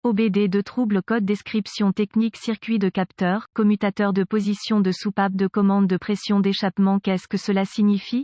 OBD de trouble code description technique circuit de capteur, commutateur de position de soupape de commande de pression d'échappement. Qu'est-ce que cela signifie?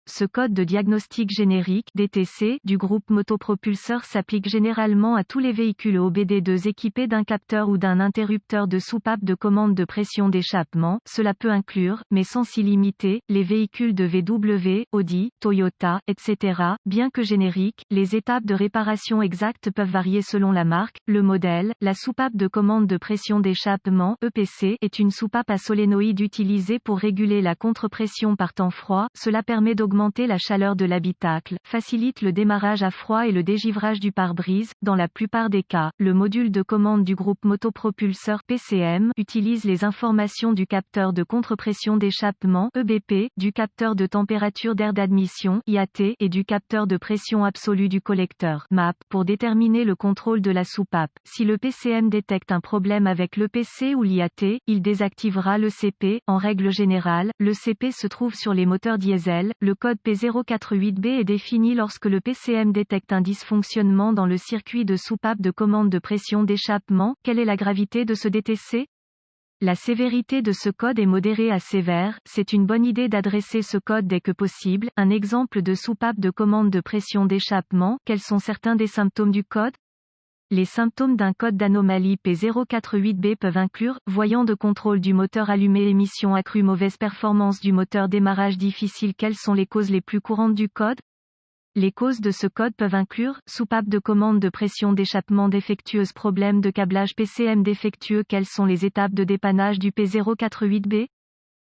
Ce code de diagnostic générique (DTC) du groupe motopropulseur s'applique généralement à tous les véhicules OBD2 équipés d'un capteur ou d'un interrupteur de soupape de commande de pression d'échappement. Cela peut inclure, mais sans s'y limiter, les véhicules de VW, Audi, Toyota, etc. Bien que génériques, les étapes de réparation exactes peuvent varier selon la marque, le modèle. La soupape de commande de pression d'échappement (EPC) est une soupape à solénoïde utilisée pour réguler la contre-pression par temps froid. Cela permet d'augmenter la chaleur de l'habitacle, facilite le démarrage à froid et le dégivrage du pare-brise. Dans la plupart des cas, le module de commande du groupe motopropulseur (PCM) utilise les informations du capteur de contre-pression d'échappement (EBP), du capteur de température d'air d'admission (IAT) et du capteur de pression absolue du collecteur (MAP) pour déterminer le contrôle de la soupape. Si le PCM détecte un problème avec l'EPC ou l'IAT, il désactivera l'ECP. En règle générale, l'ECP se trouve sur les moteurs diesel. Le code P048B est défini lorsque le PCM détecte un dysfonctionnement dans le circuit de soupape de commande de pression d'échappement. Quelle est la gravité de ce DTC? La sévérité de ce code est modérée à sévère. C'est une bonne idée d'adresser ce code dès que possible. Un exemple de soupape de commande de pression d'échappement. Quels sont certains des symptômes du code? Les symptômes d'un code d'anomalie P048B peuvent inclure voyant de contrôle du moteur allumé, émission accrue, mauvaise performance du moteur, démarrage difficile. Quelles sont les causes les plus courantes du code? Les causes de ce code peuvent inclure soupape de commande de pression d'échappement défectueuse, problème de câblage PCM défectueux. Quelles sont les étapes de dépannage du P048B?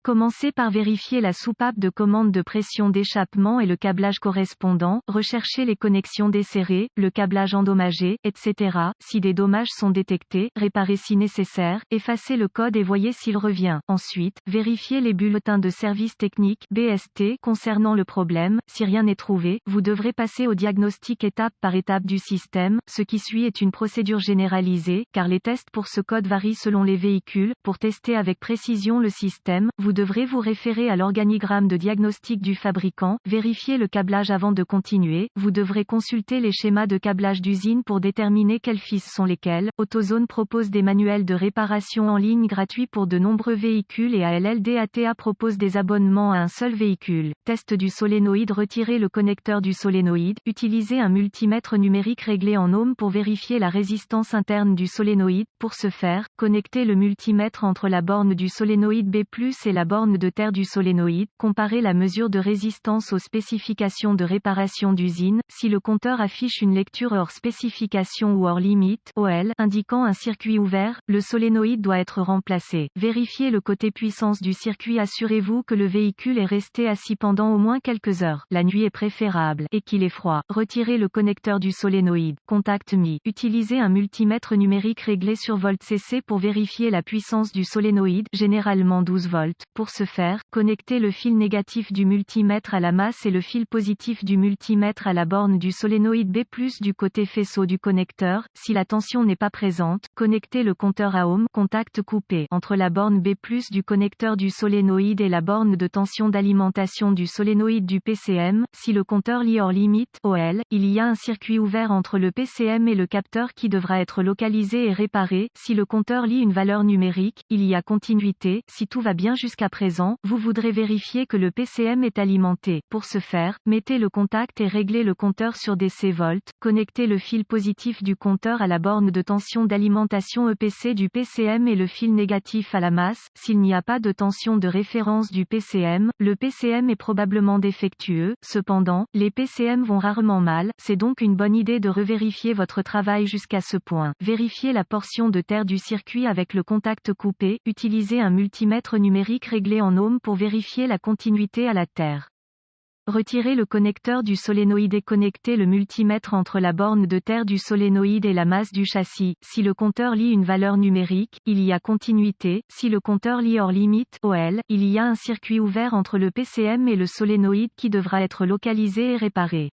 Commencez par vérifier la soupape de commande de pression d'échappement et le câblage correspondant, recherchez les connexions desserrées, le câblage endommagé, etc. Si des dommages sont détectés, réparez si nécessaire, effacez le code et voyez s'il revient. Ensuite, vérifiez les bulletins de service technique (BST) concernant le problème. Si rien n'est trouvé, vous devrez passer au diagnostic étape par étape du système. Ce qui suit est une procédure généralisée, car les tests pour ce code varient selon les véhicules. Pour tester avec précision le système, vous devrez vous référer à l'organigramme de diagnostic du fabricant, vérifier le câblage avant de continuer. Vous devrez consulter les schémas de câblage d'usine pour déterminer quels fils sont lesquels. AutoZone propose des manuels de réparation en ligne gratuits pour de nombreux véhicules et ALLDATA propose des abonnements à un seul véhicule. Test du solénoïde. Retirez le connecteur du solénoïde. Utilisez un multimètre numérique réglé en ohms pour vérifier la résistance interne du solénoïde. Pour ce faire, connectez le multimètre entre la borne du solénoïde B+ et la borne de terre du solénoïde. Comparez la mesure de résistance aux spécifications de réparation d'usine. Si le compteur affiche une lecture hors spécification ou hors limite (OL) indiquant un circuit ouvert, le solénoïde doit être remplacé. Vérifiez le côté puissance du circuit. Assurez-vous que le véhicule est resté assis pendant au moins quelques heures. La nuit est préférable et qu'il est froid. Retirez le connecteur du solénoïde. Contact Mi. Utilisez un multimètre numérique réglé sur volt cc pour vérifier la puissance du solénoïde, généralement 12 volts. Pour ce faire, connectez le fil négatif du multimètre à la masse et le fil positif du multimètre à la borne du solénoïde B+ du côté faisceau du connecteur. Si la tension n'est pas présente, connectez le compteur à ohms, contact coupé, entre la borne B+ du connecteur du solénoïde et la borne de tension d'alimentation du solénoïde du PCM. Si le compteur lit hors limite (OL), il y a un circuit ouvert entre le PCM et le capteur qui devra être localisé et réparé. Si le compteur lit une valeur numérique, il y a continuité. Si tout va bien jusqu'à présent, vous voudrez vérifier que le PCM est alimenté. Pour ce faire, mettez le contact et réglez le compteur sur DC volts. Connectez le fil positif du compteur à la borne de tension d'alimentation EPC du PCM et le fil négatif à la masse. S'il n'y a pas de tension de référence du PCM, le PCM est probablement défectueux. Cependant, les PCM vont rarement mal, c'est donc une bonne idée de revérifier votre travail jusqu'à ce point. Vérifiez la portion de terre du circuit avec le contact coupé. Utilisez un multimètre numérique réglé en ohms pour vérifier la continuité à la terre. Retirez le connecteur du solénoïde et connectez le multimètre entre la borne de terre du solénoïde et la masse du châssis. Si le compteur lit une valeur numérique, il y a continuité. Si le compteur lit hors limite (OL), il y a un circuit ouvert entre le PCM et le solénoïde qui devra être localisé et réparé.